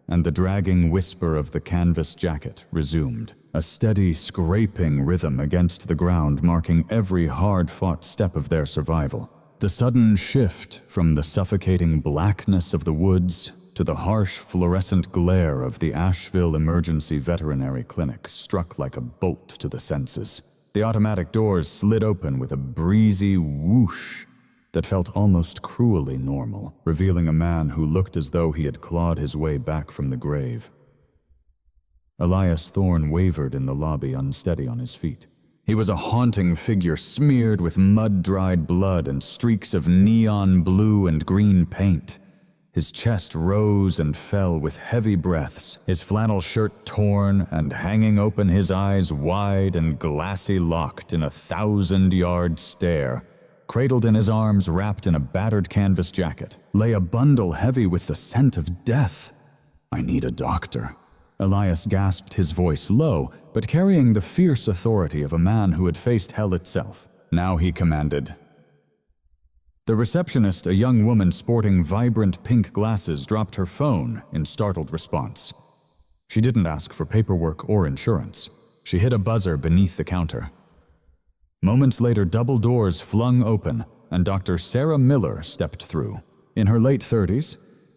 and the dragging whisper of the canvas jacket resumed, a steady, scraping rhythm against the ground marking every hard-fought step of their survival. The sudden shift from the suffocating blackness of the woods to the harsh fluorescent glare of the Asheville Emergency Veterinary Clinic struck like a bolt to the senses. The automatic doors slid open with a breezy whoosh that felt almost cruelly normal, revealing a man who looked as though he had clawed his way back from the grave. Elias Thorne wavered in the lobby, unsteady on his feet. He was a haunting figure smeared with mud-dried blood and streaks of neon blue and green paint. His chest rose and fell with heavy breaths, his flannel shirt torn and hanging open, his eyes wide and glassy locked in a 1,000-yard stare, Cradled in his arms, wrapped in a battered canvas jacket, lay a bundle heavy with the scent of death. "I need a doctor." Elias gasped, his voice low, but carrying the fierce authority of a man who had faced hell itself. Now he commanded. The receptionist, a young woman sporting vibrant pink glasses, dropped her phone in startled response. She didn't ask for paperwork or insurance. She hit a buzzer beneath the counter. Moments later, double doors flung open, and Dr. Sarah Miller stepped through. In her late 30s,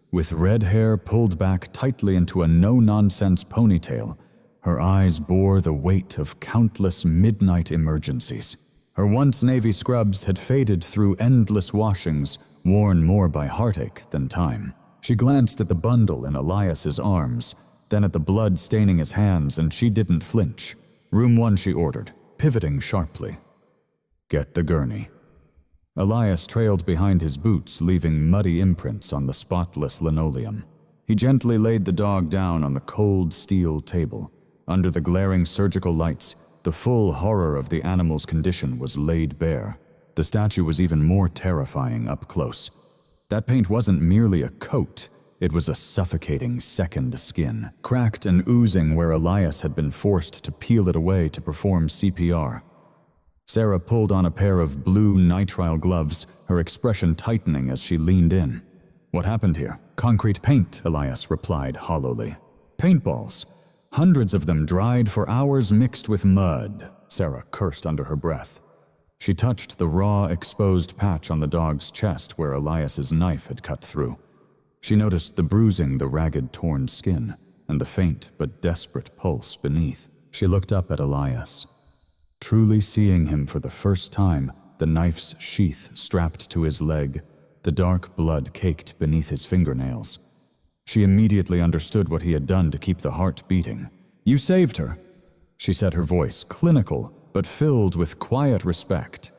with red hair pulled back tightly into a no-nonsense ponytail, her eyes bore the weight of countless midnight emergencies. Her once navy scrubs had faded through endless washings, worn more by heartache than time. She glanced at the bundle in Elias's arms, then at the blood staining his hands, and she didn't flinch. "Room 1," she ordered, pivoting sharply. "Get the gurney." Elias trailed behind his boots, leaving muddy imprints on the spotless linoleum. He gently laid the dog down on the cold steel table. Under the glaring surgical lights, the full horror of the animal's condition was laid bare. The statue was even more terrifying up close. That paint wasn't merely a coat, it was a suffocating second skin, cracked and oozing where Elias had been forced to peel it away to perform CPR. Sarah pulled on a pair of blue nitrile gloves, her expression tightening as she leaned in. "What happened here?" "Concrete paint," Elias replied hollowly. "Paintballs. Hundreds of them dried for hours mixed with mud," Sarah cursed under her breath. She touched the raw, exposed patch on the dog's chest where Elias's knife had cut through. She noticed the bruising, the ragged, torn skin, and the faint but desperate pulse beneath. She looked up at Elias. Truly seeing him for the first time, the knife's sheath strapped to his leg, the dark blood caked beneath his fingernails. She immediately understood what he had done to keep the heart beating. "You saved her," she said, her voice clinical but filled with quiet respect.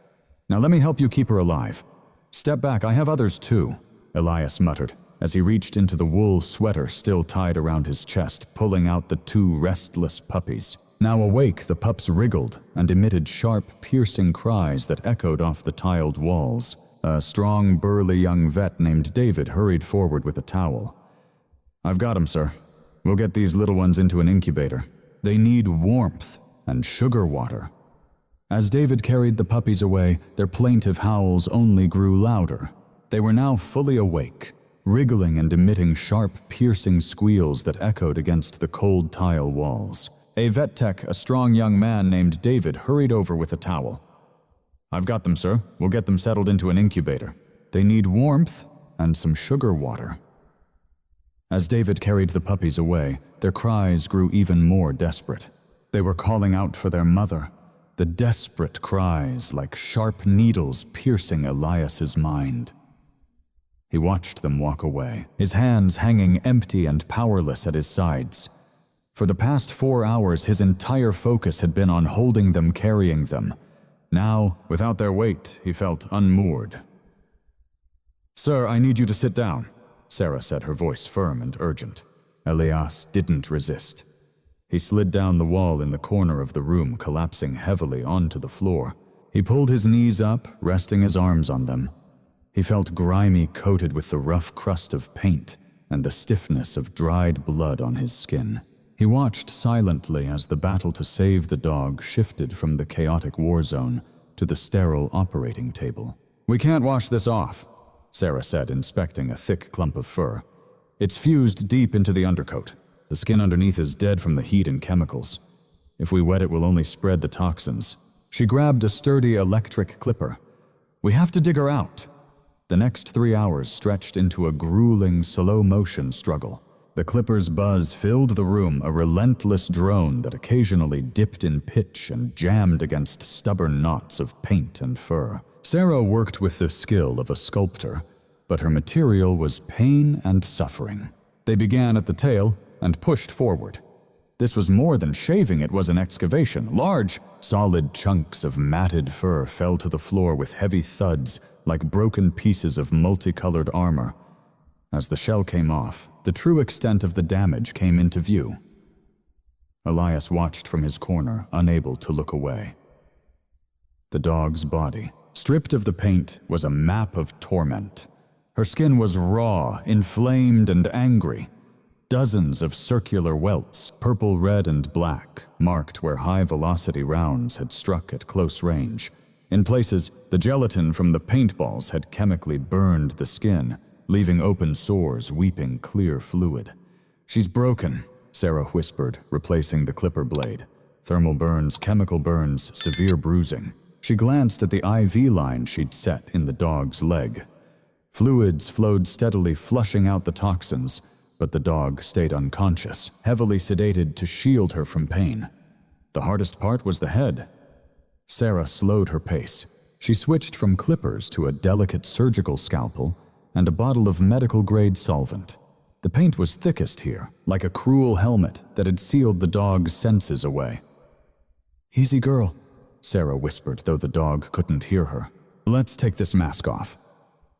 "Now let me help you keep her alive." "Step back, I have others too," Elias muttered, as he reached into the wool sweater still tied around his chest, pulling out the 2 restless puppies. Now awake, the pups wriggled and emitted sharp, piercing cries that echoed off the tiled walls. A strong, burly young vet named David hurried forward with a towel. "I've got 'em, sir. We'll get these little ones into an incubator. They need warmth and sugar water." As David carried the puppies away, their plaintive howls only grew louder. They were now fully awake, wriggling and emitting sharp, piercing squeals that echoed against the cold tile walls. A vet tech, a strong young man named David, hurried over with a towel. "I've got them, sir. We'll get them settled into an incubator. They need warmth and some sugar water." As David carried the puppies away, their cries grew even more desperate. They were calling out for their mother, the desperate cries like sharp needles piercing Elias's mind. He watched them walk away, his hands hanging empty and powerless at his sides. For the past 4 hours, his entire focus had been on holding them, carrying them. Now, without their weight, he felt unmoored. "Sir, I need you to sit down," Sarah said, her voice firm and urgent. Elias didn't resist. He slid down the wall in the corner of the room, collapsing heavily onto the floor. He pulled his knees up, resting his arms on them. He felt grimy, coated with the rough crust of paint and the stiffness of dried blood on his skin. He watched silently as the battle to save the dog shifted from the chaotic war zone to the sterile operating table. "We can't wash this off," Sarah said, inspecting a thick clump of fur. "It's fused deep into the undercoat. The skin underneath is dead from the heat and chemicals. If we wet it, we'll only spread the toxins." She grabbed a sturdy electric clipper. "We have to dig her out." The next 3 hours stretched into a grueling, slow-motion struggle. The clipper's buzz filled the room, a relentless drone that occasionally dipped in pitch and jammed against stubborn knots of paint and fur. Sarah worked with the skill of a sculptor, but her material was pain and suffering. They began at the tail and pushed forward. This was more than shaving, it was an excavation. Large, solid chunks of matted fur fell to the floor with heavy thuds like broken pieces of multicolored armor. As the shell came off, the true extent of the damage came into view. Elias watched from his corner, unable to look away. The dog's body, Stripped of the paint was a map of torment. Her skin was raw, inflamed, and angry. Dozens of circular welts, purple, red, and black, marked where high-velocity rounds had struck at close range. In places, the gelatin from the paintballs had chemically burned the skin, leaving open sores weeping clear fluid. "She's broken," Sarah whispered, replacing the clipper blade. Thermal burns, chemical burns, severe bruising. She glanced at the IV line she'd set in the dog's leg. Fluids flowed steadily, flushing out the toxins, but the dog stayed unconscious, heavily sedated to shield her from pain. The hardest part was the head. Sarah slowed her pace. She switched from clippers to a delicate surgical scalpel and a bottle of medical-grade solvent. The paint was thickest here, like a cruel helmet that had sealed the dog's senses away. "Easy, girl," Sarah whispered, though the dog couldn't hear her. "Let's take this mask off."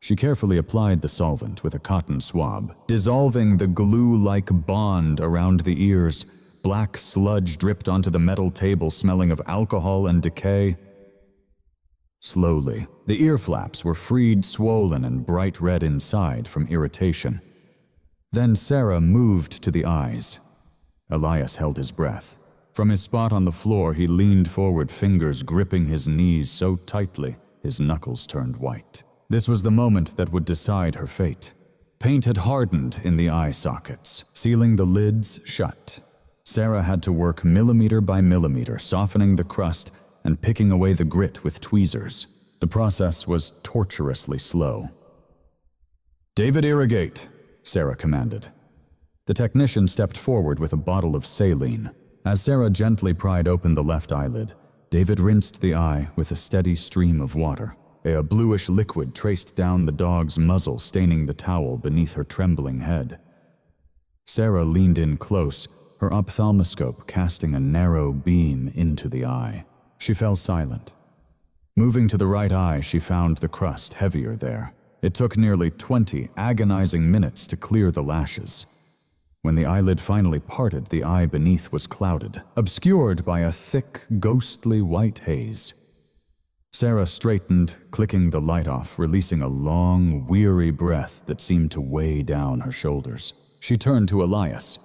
She carefully applied the solvent with a cotton swab, dissolving the glue-like bond around the ears. Black sludge dripped onto the metal table, smelling of alcohol and decay. Slowly, the ear flaps were freed, swollen and bright red inside from irritation. Then Sarah moved to the eyes. Elias held his breath. From his spot on the floor, he leaned forward, fingers gripping his knees so tightly his knuckles turned white. This was the moment that would decide her fate. Paint had hardened in the eye sockets, sealing the lids shut. Sarah had to work millimeter by millimeter, softening the crust and picking away the grit with tweezers. The process was torturously slow. "David, irrigate," Sarah commanded. The technician stepped forward with a bottle of saline. As Sarah gently pried open the left eyelid, David rinsed the eye with a steady stream of water. A bluish liquid traced down the dog's muzzle, staining the towel beneath her trembling head. Sarah leaned in close, her ophthalmoscope casting a narrow beam into the eye. She fell silent. Moving to the right eye, she found the crust heavier there. It took nearly 20 agonizing minutes to clear the lashes. When the eyelid finally parted, the eye beneath was clouded, obscured by a thick, ghostly white haze. Sarah straightened, clicking the light off, releasing a long, weary breath that seemed to weigh down her shoulders. She turned to Elias.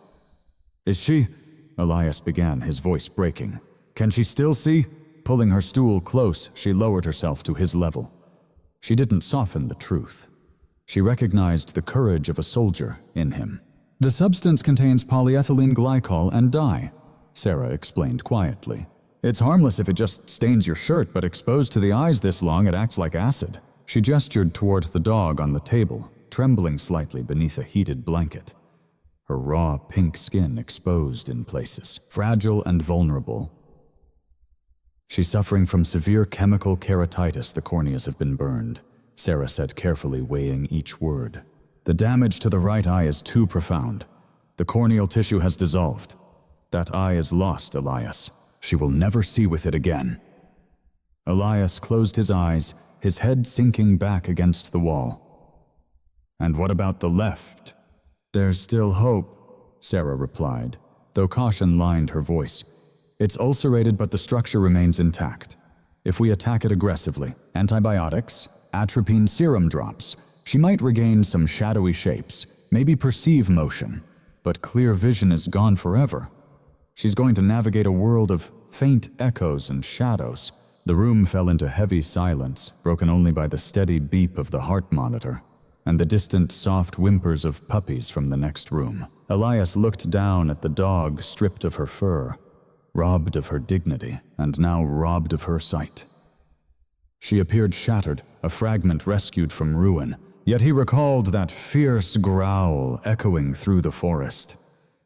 "Is she?" Elias began, his voice breaking. "Can she still see?" Pulling her stool close, she lowered herself to his level. She didn't soften the truth. She recognized the courage of a soldier in him. "The substance contains polyethylene glycol and dye," Sarah explained quietly. "It's harmless if it just stains your shirt, but exposed to the eyes this long, it acts like acid." She gestured toward the dog on the table, trembling slightly beneath a heated blanket. Her raw pink skin exposed in places, fragile and vulnerable. "She's suffering from severe chemical keratitis. The corneas have been burned," Sarah said, carefully weighing each word. "The damage to the right eye is too profound. The corneal tissue has dissolved. That eye is lost, Elias. She will never see with it again." Elias closed his eyes, his head sinking back against the wall. "And what about the left?" "There's still hope," Sarah replied, though caution lined her voice. "It's ulcerated, but the structure remains intact. If we attack it aggressively, antibiotics, atropine serum drops, she might regain some shadowy shapes, maybe perceive motion, but clear vision is gone forever. She's going to navigate a world of faint echoes and shadows." The room fell into heavy silence, broken only by the steady beep of the heart monitor and the distant soft whimpers of puppies from the next room. Elias looked down at the dog, stripped of her fur, robbed of her dignity, and now robbed of her sight. She appeared shattered, a fragment rescued from ruin, yet he recalled that fierce growl echoing through the forest.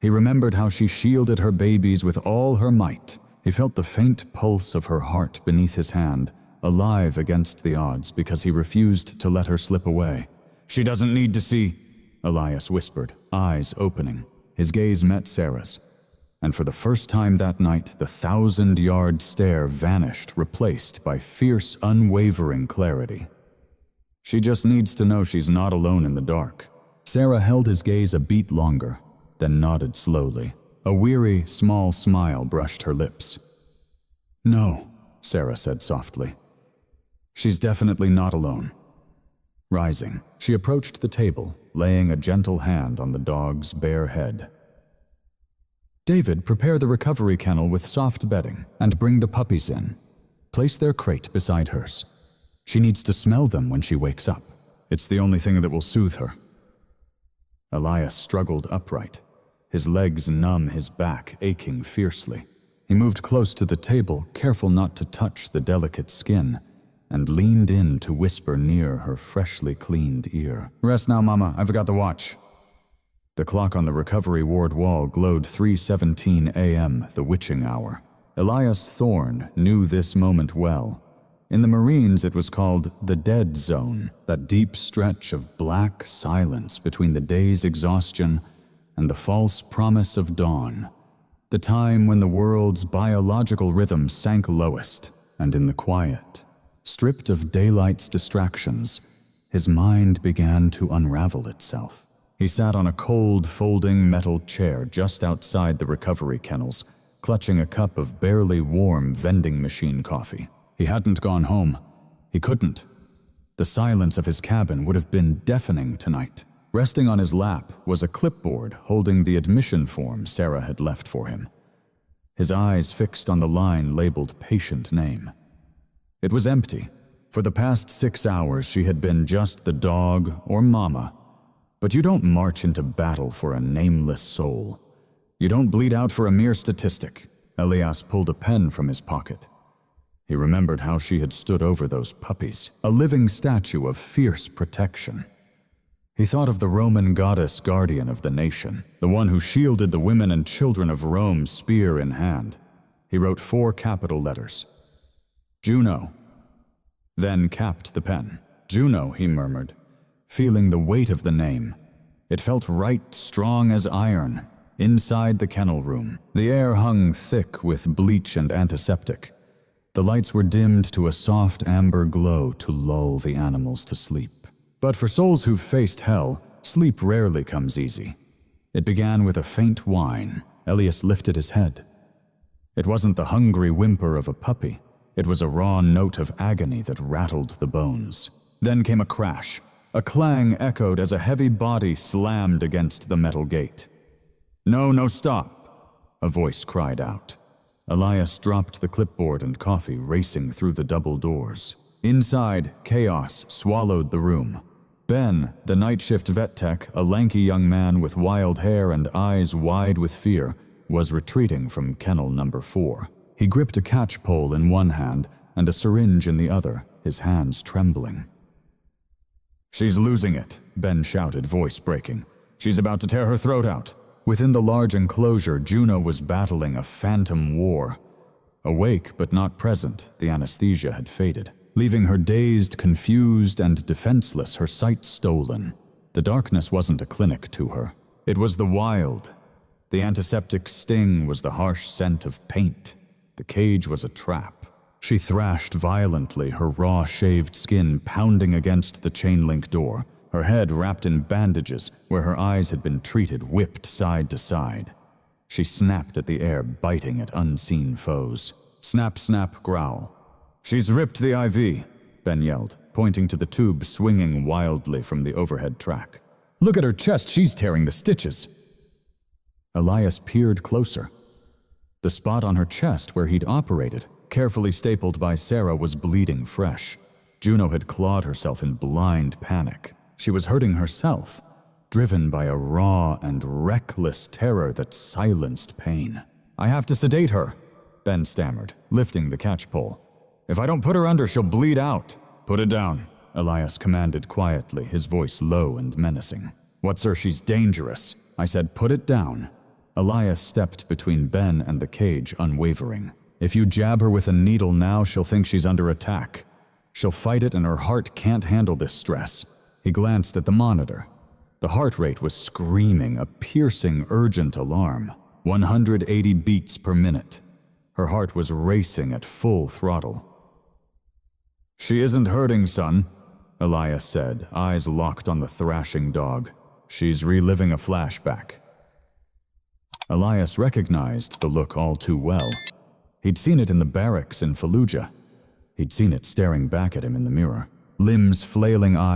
He remembered how she shielded her babies with all her might. He felt the faint pulse of her heart beneath his hand, alive against the odds because he refused to let her slip away. "She doesn't need to see," Elias whispered, eyes opening. His gaze met Sarah's, and for the first time that night, the 1,000-yard stare vanished, replaced by fierce, unwavering clarity. "She just needs to know she's not alone in the dark." Sarah held his gaze a beat longer, then nodded slowly. A weary, small smile brushed her lips. "No," Sarah said softly. She's definitely not alone. Rising, she approached the table, laying a gentle hand on the dog's bare head. David, prepare the recovery kennel with soft bedding and bring the puppies in. Place their crate beside hers. She needs to smell them when she wakes up. It's the only thing that will soothe her. Elias struggled upright, his legs numb, his back aching fiercely. He moved close to the table, careful not to touch the delicate skin, and leaned in to whisper near her freshly cleaned ear. Rest now, Mama. I forgot the watch. The clock on the recovery ward wall glowed 3:17 a.m., the witching hour. Elias Thorne knew this moment well. In the Marines, it was called the dead zone, that deep stretch of black silence between the day's exhaustion and the false promise of dawn, the time when the world's biological rhythm sank lowest, and in the quiet, stripped of daylight's distractions, his mind began to unravel itself. He sat on a cold, folding metal chair just outside the recovery kennels, clutching a cup of barely warm vending machine coffee. He hadn't gone home. He couldn't. The silence of his cabin would have been deafening tonight. Resting on his lap was a clipboard holding the admission form Sarah had left for him. His eyes fixed on the line labeled patient name. It was empty. For the past 6 hours, she had been just the dog or mama. But you don't march into battle for a nameless soul. You don't bleed out for a mere statistic. Elias pulled a pen from his pocket. He remembered how she had stood over those puppies, a living statue of fierce protection. He thought of the Roman goddess guardian of the nation, the one who shielded the women and children of Rome spear in hand. He wrote 4 capital letters. Juno. Then capped the pen. Juno, he murmured, feeling the weight of the name. It felt right, strong as iron. Inside the kennel room, the air hung thick with bleach and antiseptic. The lights were dimmed to a soft amber glow to lull the animals to sleep. But for souls who've faced hell, sleep rarely comes easy. It began with a faint whine. Elias lifted his head. It wasn't the hungry whimper of a puppy. It was a raw note of agony that rattled the bones. Then came a crash. A clang echoed as a heavy body slammed against the metal gate. No, stop, a voice cried out. Elias dropped the clipboard and coffee, racing through the double doors. Inside, chaos swallowed the room. Ben, the night shift vet tech, a lanky young man with wild hair and eyes wide with fear, was retreating from kennel number 4. He gripped a catch pole in one hand and a syringe in the other, his hands trembling. She's losing it, Ben shouted, voice breaking. She's about to tear her throat out. Within the large enclosure, Juno was battling a phantom war. Awake but not present, the anesthesia had faded, leaving her dazed, confused, and defenseless, her sight stolen. The darkness wasn't a clinic to her. It was the wild. The antiseptic sting was the harsh scent of paint. The cage was a trap. She thrashed violently, her raw, shaved skin pounding against the chain-link door, her head wrapped in bandages where her eyes had been treated, whipped side to side. She snapped at the air, biting at unseen foes. Snap, snap, growl. She's ripped the IV, Ben yelled, pointing to the tube swinging wildly from the overhead track. Look at her chest, she's tearing the stitches. Elias peered closer. The spot on her chest where he'd operated, carefully stapled by Sarah, was bleeding fresh. Juno had clawed herself in blind panic. She was hurting herself, driven by a raw and reckless terror that silenced pain. I have to sedate her, Ben stammered, lifting the catch pole. If I don't put her under, she'll bleed out. Put it down, Elias commanded quietly, his voice low and menacing. What, sir, she's dangerous. I said put it down. Elias stepped between Ben and the cage, unwavering. If you jab her with a needle now, she'll think she's under attack. She'll fight it and her heart can't handle this stress. He glanced at the monitor. The heart rate was screaming, a piercing, urgent alarm. 180 beats per minute. Her heart was racing at full throttle. She isn't hurting, son, Elias said, eyes locked on the thrashing dog. She's reliving a flashback. Elias recognized the look all too well. He'd seen it in the barracks in Fallujah. He'd seen it staring back at him in the mirror, limbs flailing eyes.